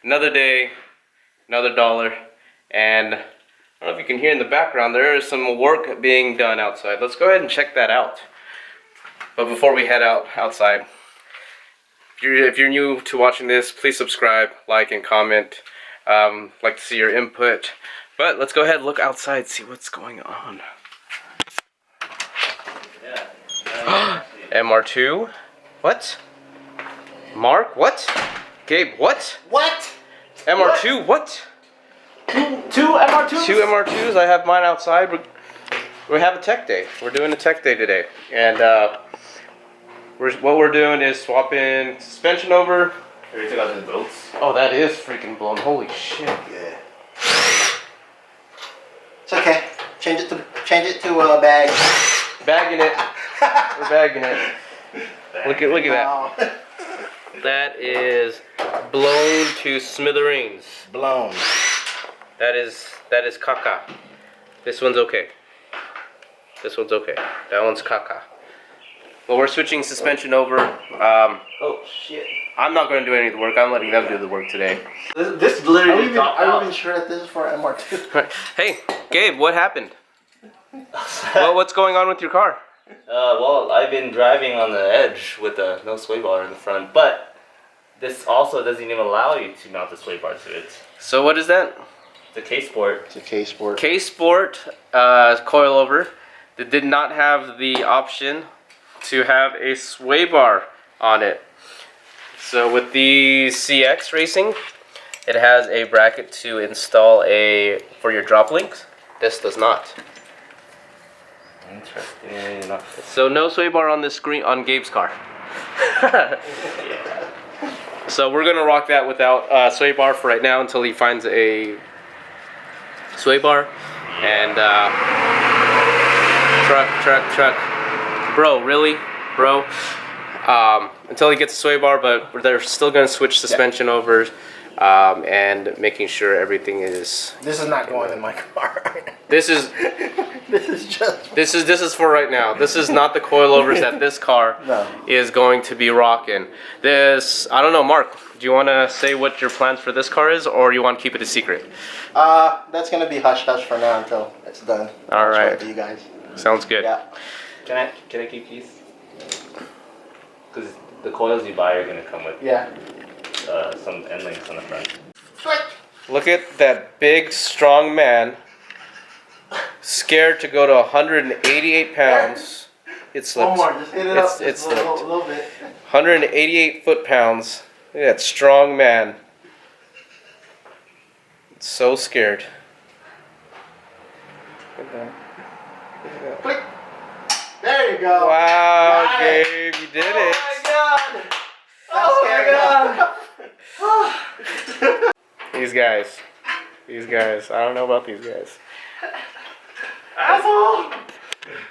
Another day, another dollar, and I don't know if you can hear in the background, there is some work being done outside. Let's go ahead and check that out. But before we head outside, if you're new to watching this, please subscribe, like, and comment. Like to see your input. But let's go ahead and look outside, see what's going on. MR2? What? Mark? What? Gabe? What? What? MR2? What? Two MR2s? Two MR2s. I have mine outside. We have a tech day. We're doing a tech day today, and what we're doing is swapping suspension over. Have you took out the bolts? Oh, that is freaking blown. Holy shit. Yeah. It's okay. Change it to a bag. Bagging it. We're bagging it. Look at that. That is blown to smithereens. Blown. That is caca. This one's okay. This one's okay. That one's caca. Well, we're switching suspension over. Oh shit. I'm not going to do any of the work. I'm letting them do the work today. This literally dropped out. Are you even sure that this is for MR2? Hey, Gabe, what happened? What's going on with your car? Well, I've been driving on the edge with no sway bar in the front, but this also doesn't even allow you to mount the sway bar to it. So what is that? It's a K-Sport. It's a K-Sport. K-Sport coilover that did not have the option to have a sway bar on it. So with the CX Racing, it has a bracket to install for your drop links. This does not. Interesting enough. So no sway bar on this screen on Gabe's car. Yeah. So we're gonna rock that without sway bar for right now until he finds a sway bar. And truck. Bro, really? Bro? Until he gets a sway bar, but they're still gonna switch suspension over and making sure everything is. This is not going in my car. This is. This is for right now. This is not the coilovers that this car is going to be rocking. This, I don't know, Mark, do you want to say what your plans for this car is, or you want to keep it a secret? That's gonna be hush hush for now until it's done. All right. I'll show it to you guys. Sounds good. Yeah. Can I keep these? Because the coils you buy are gonna come with some end links on the front. Look at that big, strong man. Scared to go to 188 pounds. It slipped. One more, just hit it up. It slipped. A little bit. 188 foot-pounds. Look at that strong man. So scared. Look at that. Look at that. Click. There you go. Wow, Got Gabe, you did it. Oh my god. These guys. I don't know about these guys. Asshole.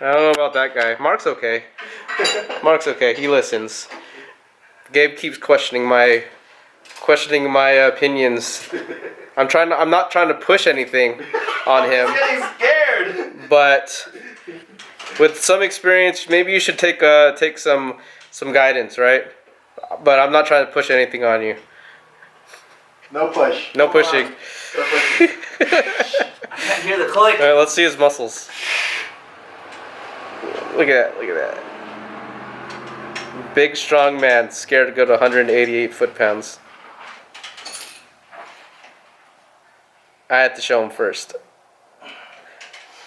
I don't know about that guy. Mark's okay. Mark's okay. He listens. Gabe keeps questioning my opinions. I'm not trying to push anything on him. I'm getting scared. But with some experience, maybe you should take some guidance, right? But I'm not trying to push anything on you. No push. No pushing. No pushing. I can't hear the click. All right, let's see his muscles. Look at that. Big, strong man, scared to go to 188 foot-pounds. I had to show him first.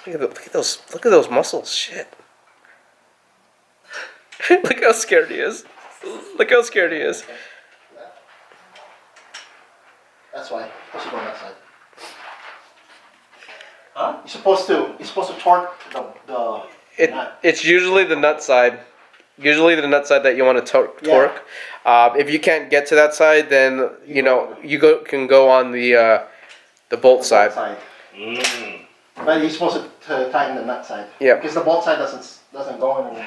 Look at those muscles. Shit. Look how scared he is. Look how scared he is. That's why. I should go on that side. Huh? You're supposed to torque the nut. It's usually the nut side. Usually the nut side that you want to torque. If you can't get to that side, then you can go on the bolt side. Mm. But you're supposed to tighten the nut side. Yeah. Because the bolt side doesn't go in.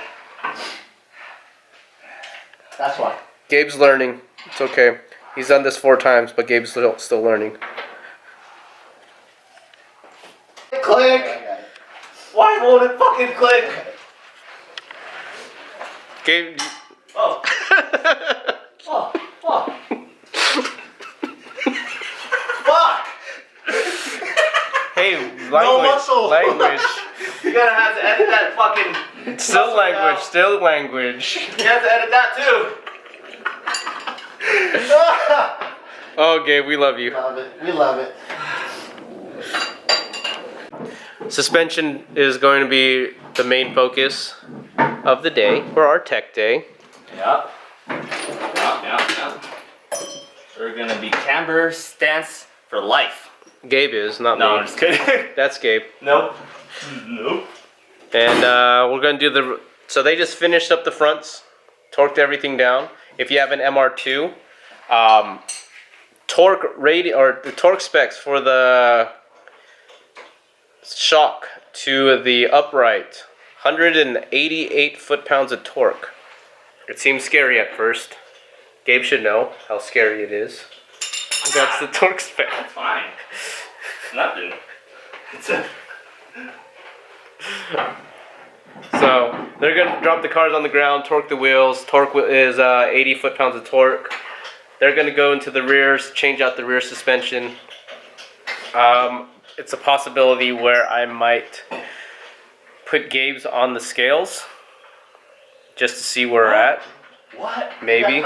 That's why. Gabe's learning. It's okay. He's done this 4 times, but Gabe's still learning. Click. Why won't it fucking click? Gabe. Oh. Oh. Hey, language. No muscle. Language. You're gonna have to edit that fucking. Still muscle language. out. Still language. You have to edit that too. Oh, Gabe, we love you. Love it. We love it. Suspension is going to be the main focus of the day for our tech day. Yep. We're gonna be camber stance for life. Gabe is, not No, me. I'm just kidding. That's Gabe. Nope. Nope. And we're going to do the... So they just finished up the fronts, torqued everything down. If you have an MR2, the torque specs for the shock to the upright, 188 foot-pounds of torque. It seems scary at first. Gabe should know how scary it is. That's the torque spec. That's fine. Nothing. It's a... So they're gonna drop the cars on the ground, torque the wheels. Torque is 80 foot-pounds of torque. They're gonna go into the rears, change out the rear suspension. It's a possibility where I might put Gabe's on the scales just to see where we're at. What? Maybe.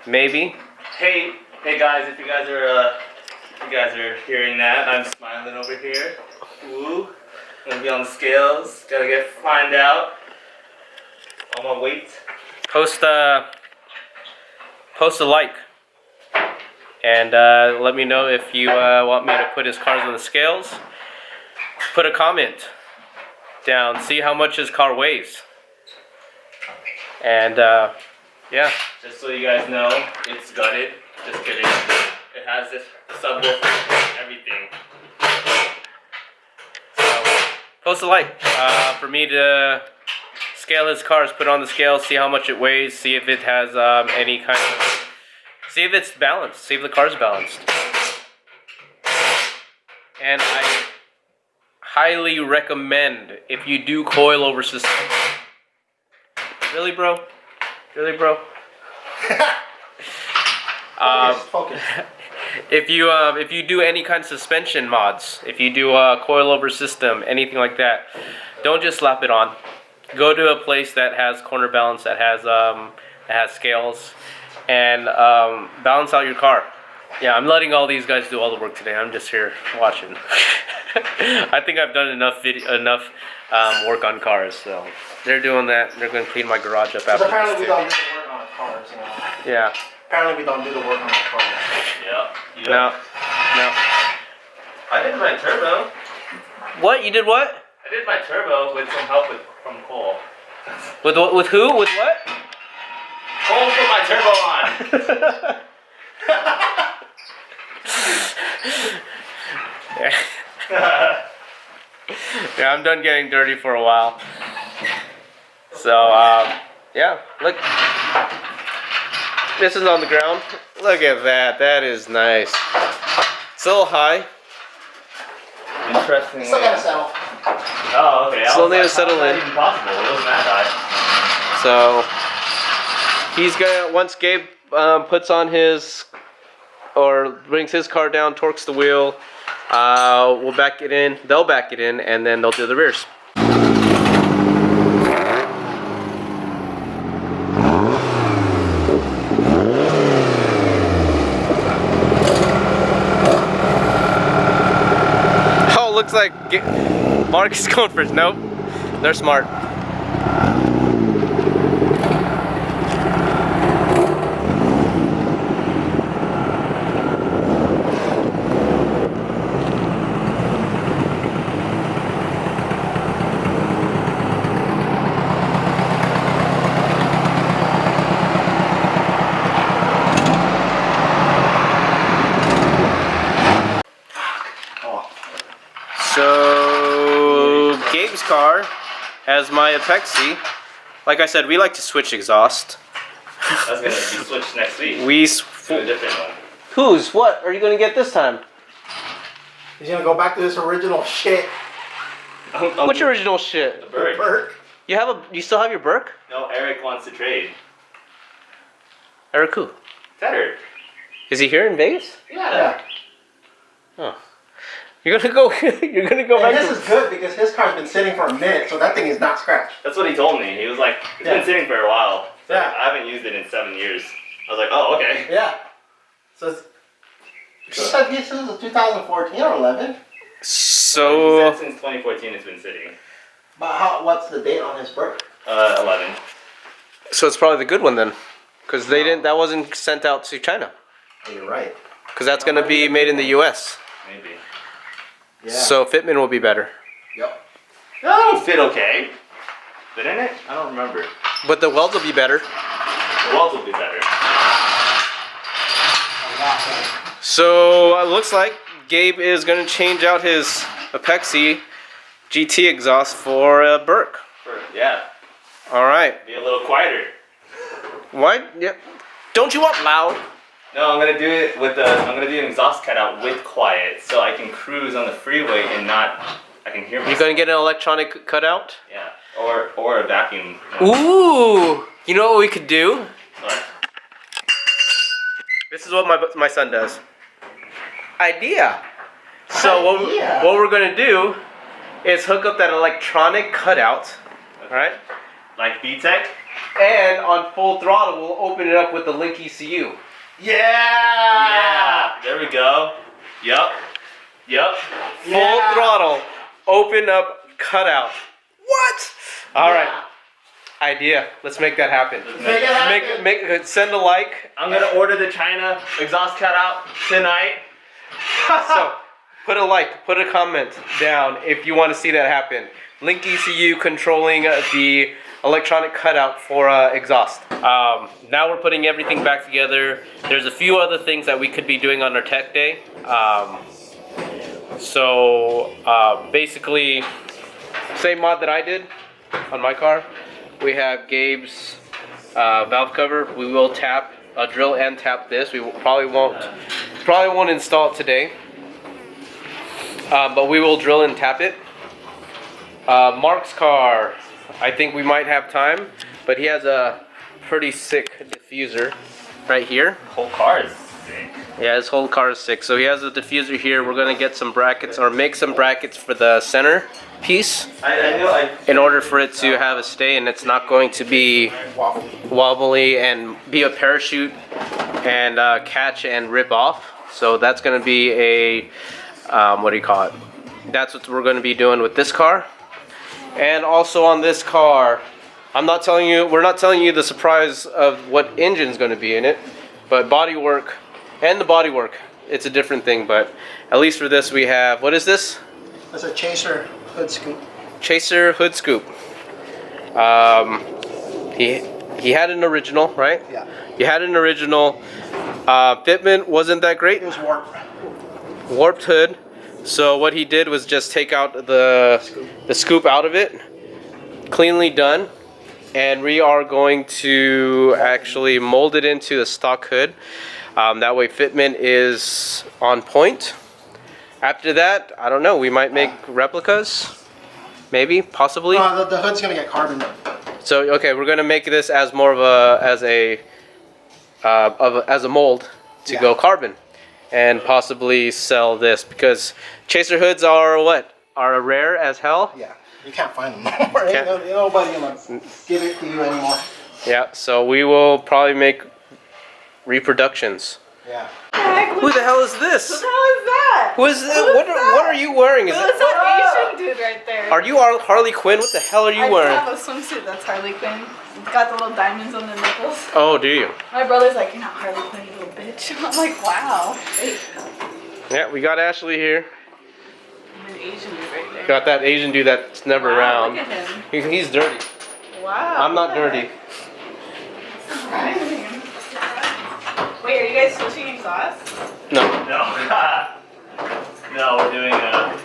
Maybe. Hey guys, if you guys are hearing that, I'm smiling over here. Woo. Gonna be on the scales. Gotta find out all my weight. Post a like. And let me know if you want me to put his cars on the scales. Put a comment down. See how much his car weighs. And yeah. Just so you guys know, it's gutted. Just kidding. It has this subwoofer, everything. So post a like for me to scale his cars. Put on the scale. See how much it weighs. See if it has any kind of. See if it's balanced. See if the car's balanced. And I highly recommend if you do coilover system. Really, bro? Really, bro? Focus. If you do any kind of suspension mods, if you do a coilover system, anything like that, don't just slap it on. Go to a place that has corner balance, that has scales, and balance out your car. Yeah, I'm letting all these guys do all the work today. I'm just here watching. I think I've done enough work on cars, so they're doing that. They're going to clean my garage up after Apparently we this don't do the work on the cars, you know. Yeah. Apparently we don't do the work on the cars. Yeah. No. I did my turbo. What? You did what? I did my turbo with some help from Cole. With who? With what? Cole put my turbo on. Yeah, I'm done getting dirty for a while. So, yeah, look. This is on the ground. Look at that. That is nice. It's a little high. Interesting. Still gotta settle. Oh, okay. Still need to settle in. Even possible. It wasn't that high. So, he's gonna, once Gabe puts on his, or brings his car down, torques the wheel, we'll back it in, they'll back it in, and then they'll do the rears. Oh, looks like Mark is going first. Nope, they're smart. So Gabe's car has my Apexi. Like I said, we like to switch exhaust. That's gonna be switched next week. To a different one. Whose? What are you gonna get this time? He's gonna go back to his original shit. Which original shit? The Burke. Burke. You still have your Burke? No, Eric wants to trade. Eric who? Tedder. Is he here in Vegas? Yeah. Oh. You're gonna go. You're gonna go And back. this is good because his car's been sitting for a minute, so that thing is not scratched. That's what he told me. He was like, it's been sitting for a while. So Yeah. I haven't used it in 7 years. I was like, oh, okay. Yeah. So it's. He said this is 2014 or 11. So. He said since 2014 it's been sitting. But how? What's the date on his birth? 11. So it's probably the good one then, because they didn't. That wasn't sent out to China. Oh, you're right. Because that's gonna be made in the U.S. Maybe. Yeah. So fitment will be better. Yep. That'll fit okay. Fit in it? I don't remember. But the welds will be better. The welds will be better. So it looks like Gabe is gonna change out his Apexi GT exhaust for a Burke. Yeah. All right. Be a little quieter. Why? Yeah. Don't you want loud? No, I'm gonna do it with I'm gonna do an exhaust cutout with quiet, so I can cruise on the freeway and not. I can hear myself. You're gonna get an electronic cutout? Yeah. Or a vacuum. Ooh. You know what we could do? What? This is what my son does. Idea. So what we're gonna do is hook up that electronic cutout, right? Like VTech? And on full throttle, we'll open it up with the Link ECU. Yeah. There we go. Yup. Full throttle, open up cutout. What? All right. Idea. Let's make that happen. Make it happen. Send a like. I'm gonna order the China exhaust cutout tonight. So, put a like, put a comment down if you want to see that happen. Link ECU controlling the electronic cutout for exhaust. Now we're putting everything back together. There's a few other things that we could be doing on our tech day. Basically, same mod that I did on my car. We have Gabe's valve cover. We will drill and tap this. We probably won't install it today. But we will drill and tap it. Mark's car, I think we might have time, but he has a pretty sick diffuser right here. Whole car is sick. Yeah, his whole car is sick. So he has a diffuser here. We're gonna get some brackets or make some brackets for the center piece in order for it to have a stay and it's not going to be wobbly and be a parachute and catch and rip off. So that's gonna be a what do you call it? That's what we're gonna be doing with this car. And also on this car, we're not telling you the surprise of what engine's going to be in it, but bodywork and the bodywork, it's a different thing. But at least for this, we have, what is this? That's a Chaser hood scoop. Chaser hood scoop. He had an original, right? Yeah. You had an original. Fitment wasn't that great. It was warped. Warped hood. So what he did was just take out the scoop out of it, cleanly done, and we are going to actually mold it into the stock hood. That way fitment is on point. After that, I don't know, we might make replicas, maybe, possibly. The hood's gonna get carbon. So okay, we're gonna make this as more of a as a mold to go carbon. And possibly sell this because Chaser hoods are what? Are rare as hell? Yeah, you can't find them no more. Ain't nobody gonna give it to you anymore. Yeah, so we will probably make reproductions. Yeah. Who the hell is this? Who the hell is that? Who is that? What are you wearing? Is Who's it? that Asian dude right there? Are you Harley Quinn? What the hell are you I wearing? have a swimsuit that's Harley Quinn. It's got the little diamonds on the nipples. Oh, do you? My brother's like, you're not Harley Quinn, you little bitch. I'm like, wow. Hey, Yeah, we got Ashley here. I'm an Asian dude right there. Got that Asian dude that's never Wow, around. Look at him. He's dirty. Wow. I'm not dirty. Surprising. Wait, are you guys switching exhausts? No. No, we're doing a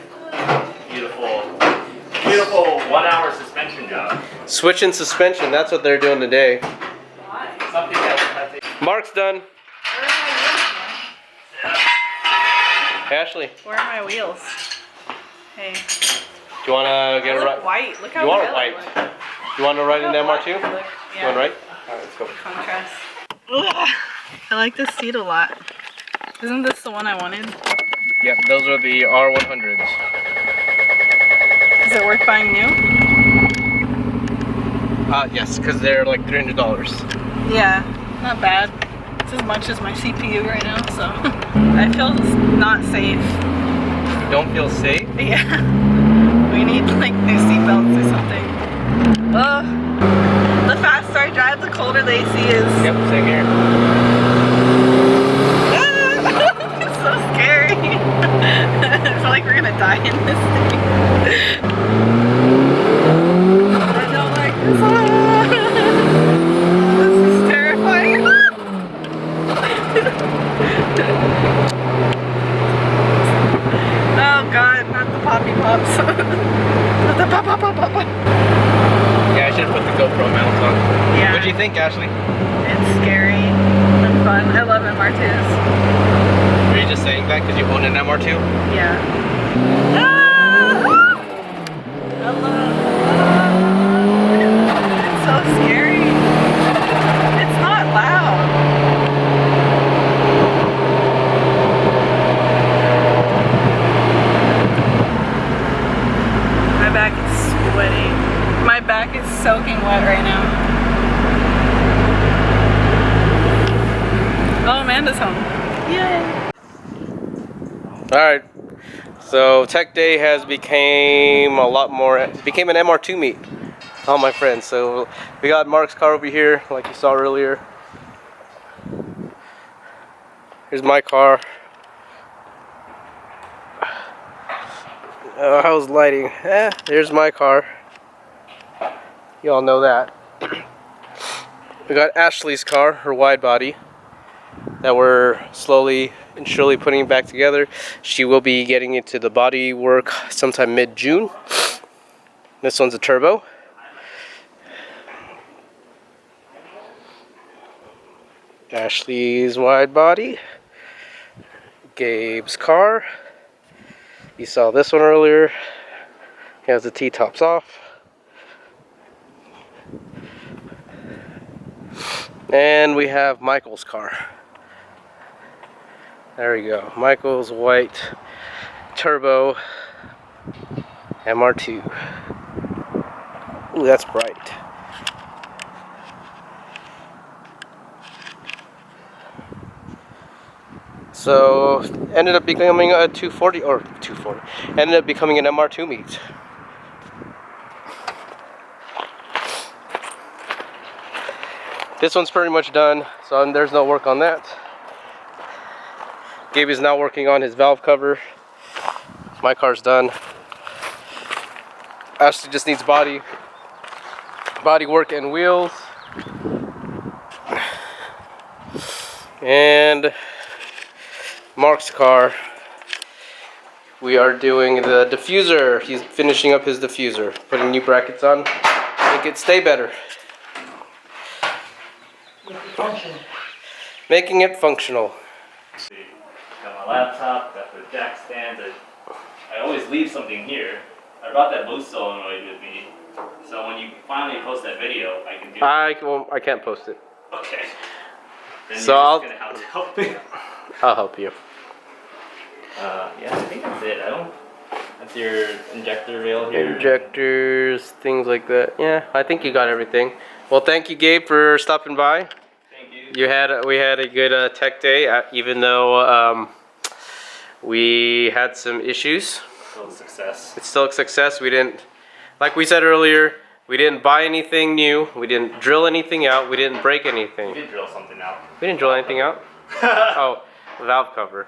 beautiful 1 hour suspension job. Switching suspension. That's what they're doing today. Why? Something else I think. Mark's done. Where are my wheels? Ashley, Where are my wheels? Hey. do you want to get I a look right? white. Look how You are pale I white. look. You want to write in Look how MR2? black I look. You want to write? Alright, let's go. Contrast. Ugh. I like this seat a lot. Isn't this the one I wanted? Yep, those are the R100s. Is it worth buying new? Yes, because they're like $300. Yeah, not bad. It's as much as my CPU right now, so I feel not safe. You don't feel safe? Yeah, we need like new seatbelts or something. Ugh. The faster I drive, the colder the AC is. Yep, same here. It's so scary. I feel like we're gonna die in this thing. I don't like this. This is terrifying. Oh god, not the poppy pops. Not the pop pop pop pop. Yeah, I should put the GoPro mount on. Yeah. What do you think, Ashley? It's scary and fun. I love MR2s. Were you just saying that because you own an MR2? Yeah. Hello. It's so scary. It's not loud. My back is sweaty. My back is soaking wet right now. Oh, Amanda's home. Yay. Alright. So Tech Day has became a lot more, became an MR2 meet. All my friends. So we got Mark's car over here, like you saw earlier. Here's my car. Oh, how's lighting? There's my car. You all know that. We got Ashley's car, her wide body, that we're slowly and surely putting back together. She will be getting into the body work sometime mid-June. This one's a turbo. Ashley's wide body. Gabe's car. You saw this one earlier. He has the T-tops off. And we have Michael's car. There we go. Michael's white turbo MR2. Ooh, that's bright. So ended up becoming a 240 or 240. Ended up becoming an MR2 meet. This one's pretty much done, so there's no work on that. Gabe is now working on his valve cover. My car's done. Ashley just needs body work and wheels. And Mark's car, we are doing the diffuser. He's finishing up his diffuser, putting new brackets on, make it stay better. Making it functional. Got my laptop, got the jack stands. I always leave something here. I brought that boost solenoid with me, so when you finally post that video, I can do it. I can't post it. Okay. Then So you're just gonna have to help me. I'll help you. Yeah, I think that's it. That's your injector rail here. Injectors, things like that. Yeah, I think you got everything. Well, thank you, Gabe, for stopping by. Thank you. We had a good tech day, even though we had some issues. Still a success. It's still a success. We didn't, like we said earlier, we didn't buy anything new. We didn't drill anything out. We didn't break anything. We did drill something out. We didn't drill anything out. Oh, valve cover.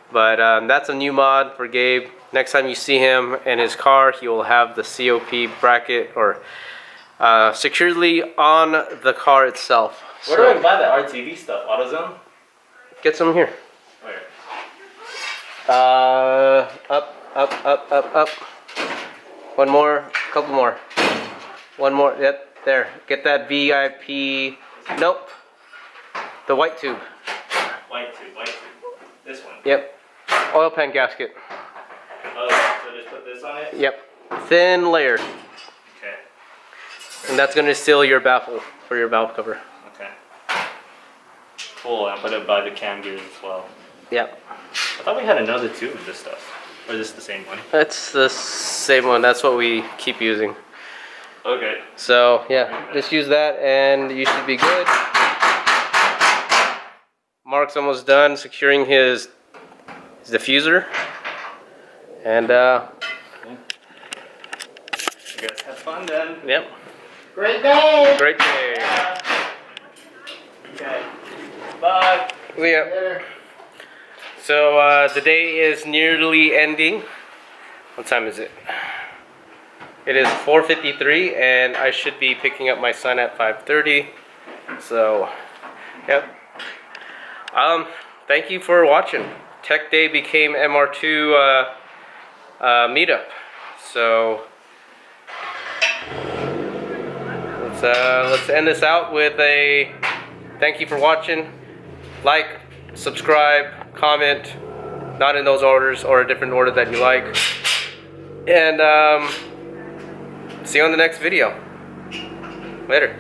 But that's a new mod for Gabe. Next time you see him in his car, he will have the COP bracket or securely on the car itself. Where do I buy that RTV stuff? AutoZone? Get some here. Where? Up. One more, couple more. One more, yep, there. Get that VIP, nope. The white tube. White tube. This one. Yep. Oil pan gasket. Oh, so just put this on it? Yep. Thin layer. Okay. And that's gonna seal your baffle for your valve cover. Okay. Cool, and put it by the cam gears as well. Yep. I thought we had another tube of this stuff. Or is this the same one? That's the same one. That's what we keep using. Okay. So yeah, just use that and you should be good. Mark's almost done securing his diffuser. And You guys have fun then. yep, Great day. great day. Okay. Bye. See ya. Later. So the day is nearly ending. What time is it? It is 4:53 and I should be picking up my son at 5:30. So, yep. Thank you for watching. Tech Day became MR2 meetup. So let's end this out with a thank you for watching. Like, subscribe, comment, not in those orders or a different order that you like. And see you on the next video. Later.